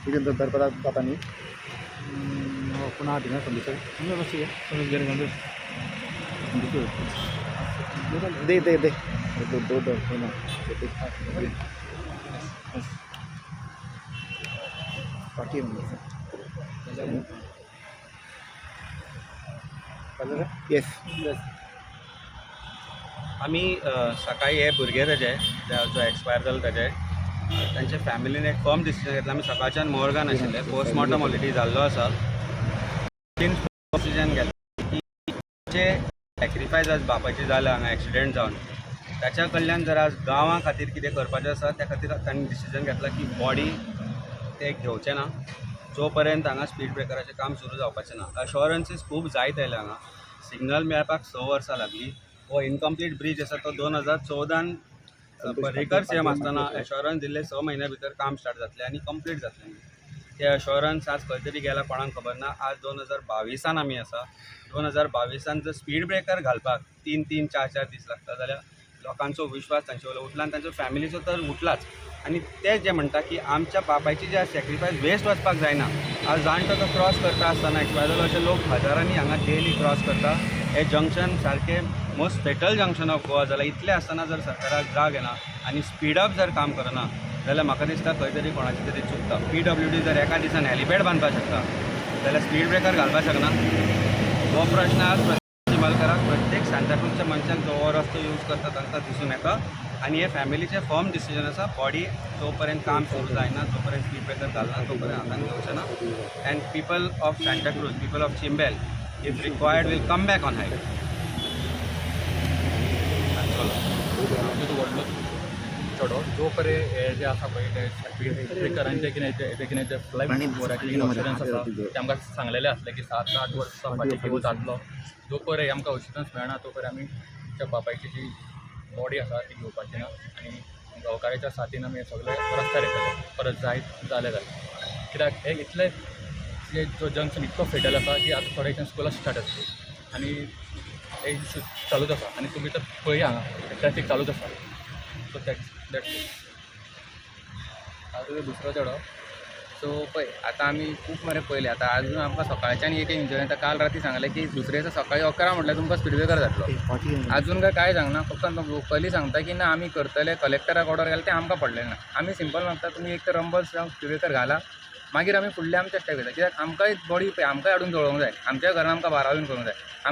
तिथून दरपदा जाता न्ही पुन्हा हातीना संदेश कशी आहे समज गेले दे दे दे दो दो ना बाकी येस आम्ही सकाळी हे भुरगे तेजे जो एक्सपायर जालो तेजे तांचे फॅमिलीन एक फर्म डिसिजन घेतला. आमी सकाळच्यान मोरगान आशिल्ले, पोस्टमॉर्टम ऑलरेडी जाल्लो आसा. डिसिजन घेतला की जे सॅक्रिफायस आज बापाची जाला हांगा एक्सिडेंट जावन त्याच्या कडल्यान जर आज गांवा खातीर कितें करपाचें आसा त्या खातीर तांणी डिसिजन घेतला की बॉडी ते घेवचें ना जो पर्यंत हांगा स्पीड ब्रेकराचें काम सुरू जावपाचें ना. अश्योरन्सीस खूब जायत आयले हांगा. सिग्नल मेळपाक 6 वर्सां लागलीं. हो इनकम्प्लीट ब्रीज आसा तो 2014 पर्रीकर सीएम आसतना एश्योरन्स दिल्ले 6 म्हयन्या भितर काम स्टार्ट जातलें आनी कंप्लीट जातलें. ते एश्योरन्स आज खंय तरी गेला कोणाक खबर ना. आज 2022 आमी आसा. 2022 जर स्पीड ब्रेकर घालपाक 3-3, 4-4 दीस लागता जाल्यार लोकांचो विश्वास तांचे वयलो उठला आनी तांचो फॅमिलीचो तर उठलाच. आनी ते जे म्हणटा की आमच्या बापायची जे सॅक्रिफायस वेस्ट वचपाक जायना. आज जाणटो तो क्रॉस करता आसतना एक्सपायर जालो अशे लोक हजारांनी हांगा डेली क्रॉस करता. हे जंक्शन सारकें most fatal junction of Goa जाल्यार इतले आसतना जर सरकाराक जाग येना आनी स्पीडअप जर काम करना जाल्यार म्हाका दिसता खंय तरी कोणाची तरी चुकता. PWD जर एका दिसान हॅलिपॅड बांदपाक शकता जाल्यार स्पीड ब्रेकर घालपाक शकना. हो प्रश्न आज प्रत्येक चिमलकाराक प्रत्येक सांताक्रूजच्या मनशाक जो हो रस्तो यूज करता तांकां दिसून येता. आनी हे फॅमिलीचे फर्म डिसिजन आसा बॉडी जो पर्यंत काम सुरू जायना जो पर्यंत स्पीड ब्रेकर घालना तो पर्यंत हातान घेवचें ना. And people of Santacruz, people of Chimbel if required will come back on highway. व्हडलो चडो जो पर्यंत हे जे आसा पळय ते स्पीड ब्रेकरांचे कितें जे फ्लायट वरांचे इन्शुरन्स आसा ते आमकां सांगलेलें आसलें की 7-8 वर्सां फाटीं घेवन जातलो. जो पर्यंत आमकां इन्शुरन्स मेळना तो पर्यंत आमी त्या बापायची जी बॉडी आसा ती घेवपाची ना. आनी गांवकाराच्या साथीन आमी सगळे रस्त्यार येतले परत जायत जालें जाल्यार. कित्याक हे इतले जो जंक्शन इतको फेटल आसा की आतां थोडे स्कुलां स्टार्ट आसली आनी हे इश्यू चालूच आसा. आनी तुमी तर पळया हांगा ट्रॅफीक चालूच आसा. सो दॅट्स तुजो दुसरो चेडो सो पळय आतां आमी खूब मरे पयलें आतां आजून आमकां सकाळच्यान एक इन्शुरन्स काल राती सांगलें की दुसरे दिसा सकाळीं 11 म्हटल्यार तुमकां स्पीड ब्रेकर जातलो. आजून काय सांगना फक्त लोकली सांगता की ना आमी करतले कलेक्टराक ऑर्डर घाल तें आमकां पडलें ना. आमी सिंपल मागता तुमी एक तर रंबल्स जावं स्पीड ब्रेकर घाला मागीर आमी फुडलें आमच्या स्टेप घेता. कित्याक आमकांय बॉडी आमकांय हाडून जळोवंक जाय. आमच्या घरान आमकां बारावीन करूंक जाय.